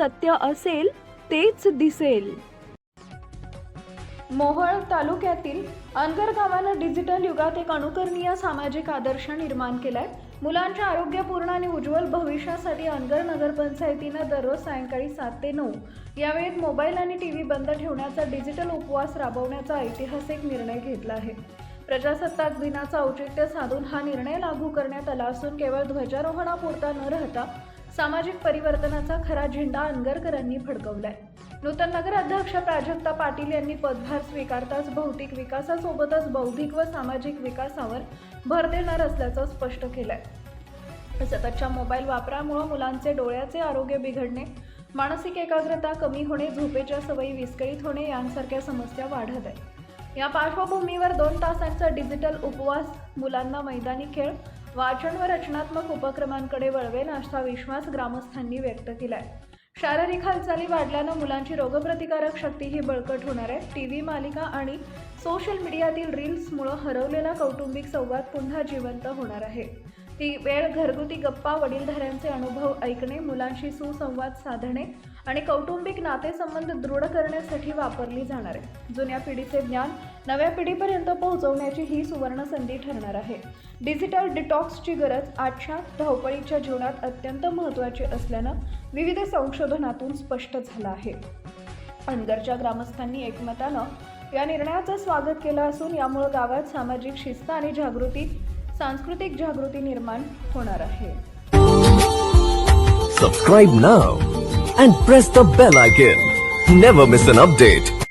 सत्य असेल तेच दिसेल. मोहोळ तालुक्यातील अनगर गावानं डिजिटल युगात एक अनुकरणीय सामाजिक आदर्श निर्माण केलाय. मुलांच्या आरोग्यपूर्ण आणि उज्ज्वल भविष्यासाठी अनगर नगरपंचायतीनं दररोज सायंकाळी 7 ते 9 या वेळेत मोबाईल आणि टीव्ही बंद ठेवण्याचा डिजिटल उपवास राबवण्याचा ऐतिहासिक निर्णय घेतला आहे. प्रजासत्ताक दिनाचं औचित्य साधून हा निर्णय लागू करण्यात आला असून केवळ ध्वजारोहणापुरता न राहता सामाजिक परिवर्तनाचा खरा झेंडा अनगरकरांनी फडकवलाय. नूतन नगराध्यक्ष प्राजक्ता पाटील यांनी पदभार स्वीकारताच भौतिक विकासासोबतच बौद्धिक व सामाजिक विकासावर भर देणार असल्याचं स्पष्ट केलंय. सततच्या मोबाईल वापरामुळे मुलांचे डोळ्याचे आरोग्य बिघडणे, मानसिक एकाग्रता कमी होणे, झोपेच्या सवयी विस्कळीत होणे यांसारख्या समस्या वाढत आहेत. या पार्श्वभूमीवर 2 तासांचा डिजिटल उपवास मुलांना मैदानी खेळ, वाचन व रचनात्मक उपक्रमांकडे वळवेल असा विश्वास ग्रामस्थांनी व्यक्त केलाय. शारीरिक हालचाली वाढल्यानं मुलांची रोगप्रतिकारक शक्तीही बळकट होणार आहे. टीव्ही मालिका आणि सोशल मीडियातील रील्समुळे हरवलेला कौटुंबिक संवाद पुन्हा जिवंत होणार आहे. ती वेळ घरगुती गप्पा, वडीलधाऱ्यांचे अनुभव ऐकणे, मुलांशी सुसंवाद साधणे आणि कौटुंबिक नातेसंबंध दृढ करण्यासाठी वापरली जाणार आहे. जुन्या पिढीचे ज्ञान नव्या पिढीपर्यंत पोहोचवण्याची ही सुवर्ण संधी ठरणार आहे. डिजिटल डिटॉक्सची गरज आजच्या धावपळीच्या जीवनात अत्यंत महत्त्वाची असल्यानं विविध संशोधनातून स्पष्ट झालं आहे. अनगरच्या ग्रामस्थांनी एकमतानं या निर्णयाचं स्वागत केलं असून यामुळे गावात सामाजिक शिस्त आणि सांस्कृतिक जागृती निर्माण होणार आहे. Subscribe now and press the bell icon. Never miss an update.